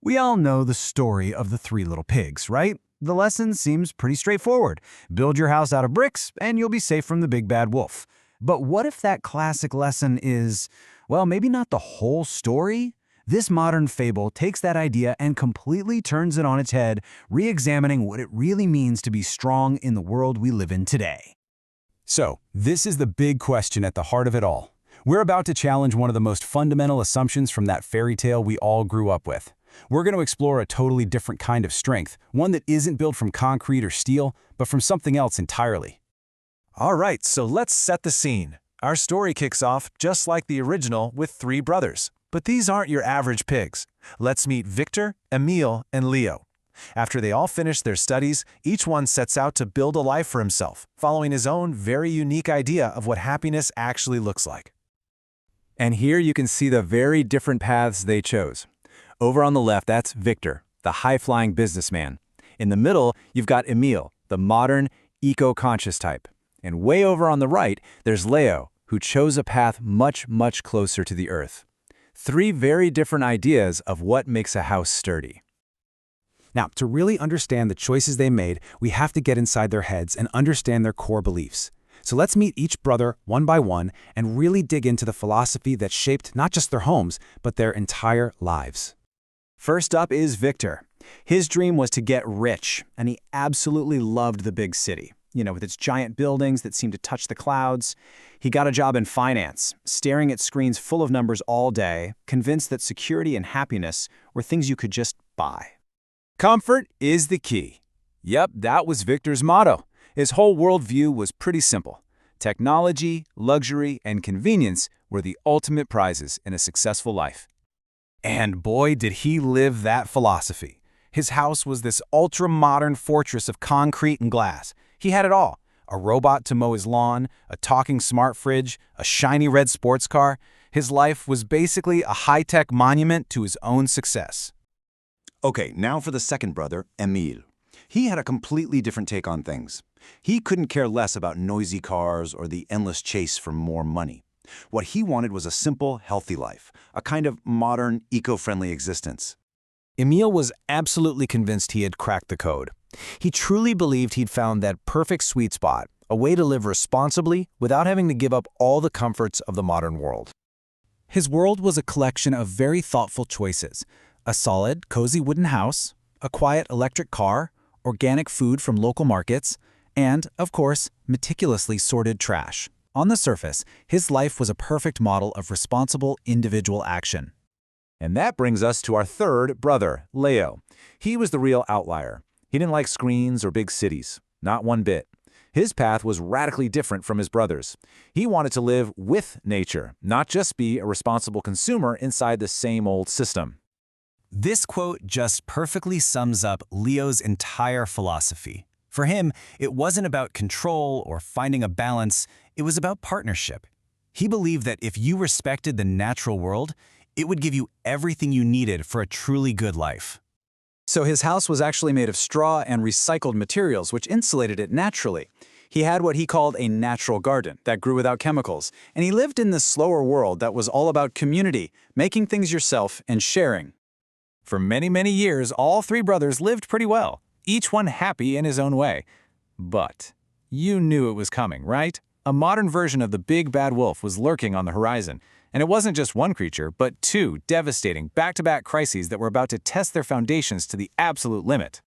We all know the story of the three little pigs, right? The lesson seems pretty straightforward. Build your house out of bricks, and you'll be safe from the big bad wolf. But what if that classic lesson is, well, maybe not the whole story? This modern fable takes that idea and completely turns it on its head, re-examining what it really means to be strong in the world we live in today. So, this is the big question at the heart of it all. We're about to challenge one of the most fundamental assumptions from that fairy tale we all grew up with. We're going to explore a totally different kind of strength, one that isn't built from concrete or steel, but from something else entirely. All right, so let's set the scene. Our story kicks off just like the original with three brothers. But these aren't your average pigs. Let's meet Victor, Emile, and Leo. After they all finish their studies, each one sets out to build a life for himself, following his own very unique idea of what happiness actually looks like. And here you can see the very different paths they chose. Over on the left, that's Victor, the high-flying businessman. In the middle, you've got Emile, the modern, eco-conscious type. And way over on the right, there's Leo, who chose a path much, much closer to the earth. Three very different ideas of what makes a house sturdy. Now, to really understand the choices they made, we have to get inside their heads and understand their core beliefs. So let's meet each brother one by one and really dig into the philosophy that shaped not just their homes, but their entire lives. First up is Victor. His dream was to get rich, and he absolutely loved the big city. With its giant buildings that seemed to touch the clouds. He got a job in finance, staring at screens full of numbers all day, convinced that security and happiness were things you could just buy. Comfort is the key. Yep, that was Victor's motto. His whole worldview was pretty simple. Technology, luxury, and convenience were the ultimate prizes in a successful life. And boy, did he live that philosophy. His house was this ultra-modern fortress of concrete and glass. He had it all. A robot to mow his lawn, a talking smart fridge, a shiny red sports car. His life was basically a high-tech monument to his own success. Okay, now for the second brother, Emile. He had a completely different take on things. He couldn't care less about noisy cars or the endless chase for more money. What he wanted was a simple, healthy life, a kind of modern, eco-friendly existence. Emile was absolutely convinced he had cracked the code. He truly believed he'd found that perfect sweet spot, a way to live responsibly without having to give up all the comforts of the modern world. His world was a collection of very thoughtful choices. A solid, cozy wooden house, a quiet electric car, organic food from local markets, and, of course, meticulously sorted trash. On the surface, his life was a perfect model of responsible individual action. And that brings us to our third brother, Leo. He was the real outlier. He didn't like screens or big cities, not one bit. His path was radically different from his brothers. He wanted to live with nature, not just be a responsible consumer inside the same old system. This quote just perfectly sums up Leo's entire philosophy. For him, it wasn't about control or finding a balance, it was about partnership. He believed that if you respected the natural world, it would give you everything you needed for a truly good life. So his house was actually made of straw and recycled materials, which insulated it naturally. He had what he called a natural garden that grew without chemicals, and he lived in this slower world that was all about community, making things yourself, and sharing. For many, many years, all three brothers lived pretty well, each one happy in his own way. But you knew it was coming, right? A modern version of the big bad wolf was lurking on the horizon. And it wasn't just one creature, but two devastating back-to-back crises that were about to test their foundations to the absolute limit.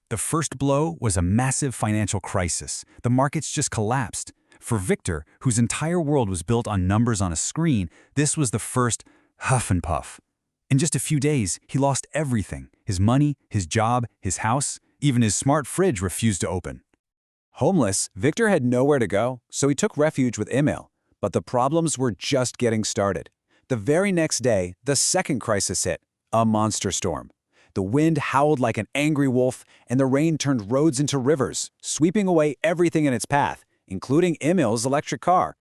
The first blow was a massive financial crisis. The markets just collapsed. For Victor, whose entire world was built on numbers on a screen, this was the first huff and puff. In just a few days, he lost everything. His money, his job, his house, even his smart fridge refused to open. Homeless, Victor had nowhere to go, so he took refuge with Emile. But the problems were just getting started. The very next day, the second crisis hit, a monster storm. The wind howled like an angry wolf, and the rain turned roads into rivers, sweeping away everything in its path, including Emile's electric car.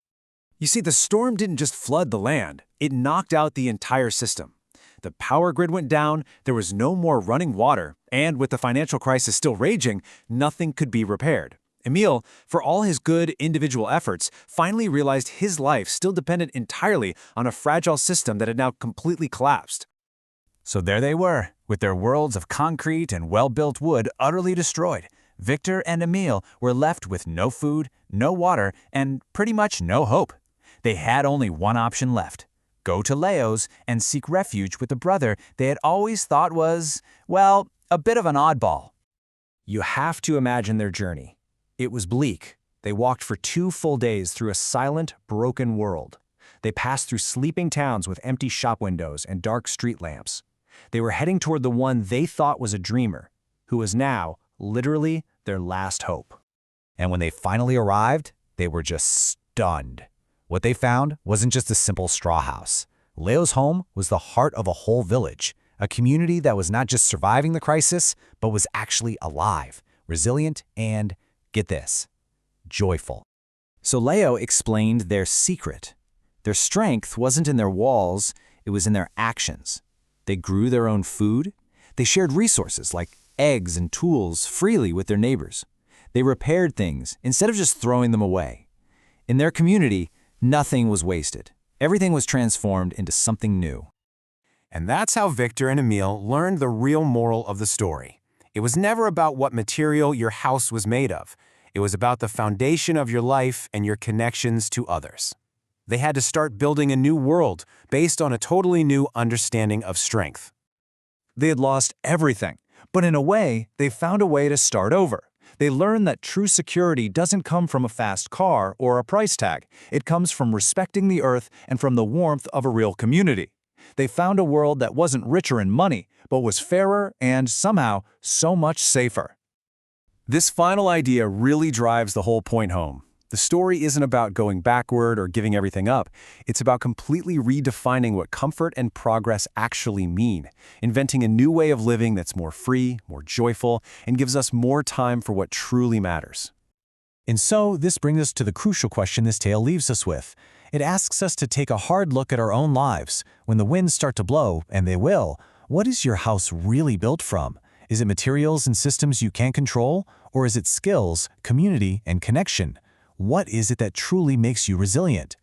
You see, the storm didn't just flood the land, it knocked out the entire system. The power grid went down, there was no more running water, and with the financial crisis still raging, nothing could be repaired. Emile, for all his good individual efforts, finally realized his life still depended entirely on a fragile system that had now completely collapsed. So there they were, with their worlds of concrete and well-built wood utterly destroyed. Victor and Emil were left with no food, no water, and pretty much no hope. They had only one option left: go to Leo's and seek refuge with the brother they had always thought was, well, a bit of an oddball. You have to imagine their journey. It was bleak. They walked for 2 full days through a silent, broken world. They passed through sleeping towns with empty shop windows and dark street lamps. They were heading toward the one they thought was a dreamer, who was now, literally, their last hope. And when they finally arrived, they were just stunned. What they found wasn't just a simple straw house. Leo's home was the heart of a whole village, a community that was not just surviving the crisis, but was actually alive, resilient, and, get this, joyful. So Leo explained their secret. Their strength wasn't in their walls, it was in their actions. They grew their own food. They shared resources like eggs and tools freely with their neighbors. They repaired things instead of just throwing them away. In their community, nothing was wasted. Everything was transformed into something new. And that's how Victor and Emil learned the real moral of the story. It was never about what material your house was made of. It was about the foundation of your life and your connections to others. They had to start building a new world based on a totally new understanding of strength. They had lost everything, but in a way, they found a way to start over. They learned that true security doesn't come from a fast car or a price tag. It comes from respecting the earth and from the warmth of a real community. They found a world that wasn't richer in money, but was fairer and, somehow, so much safer. This final idea really drives the whole point home. The story isn't about going backward or giving everything up. It's about completely redefining what comfort and progress actually mean, inventing a new way of living that's more free, more joyful, and gives us more time for what truly matters. And so, this brings us to the crucial question this tale leaves us with. It asks us to take a hard look at our own lives. When the winds start to blow, and they will, what is your house really built from? Is it materials and systems you can't control? Or is it skills, community, and connection? What is it that truly makes you resilient?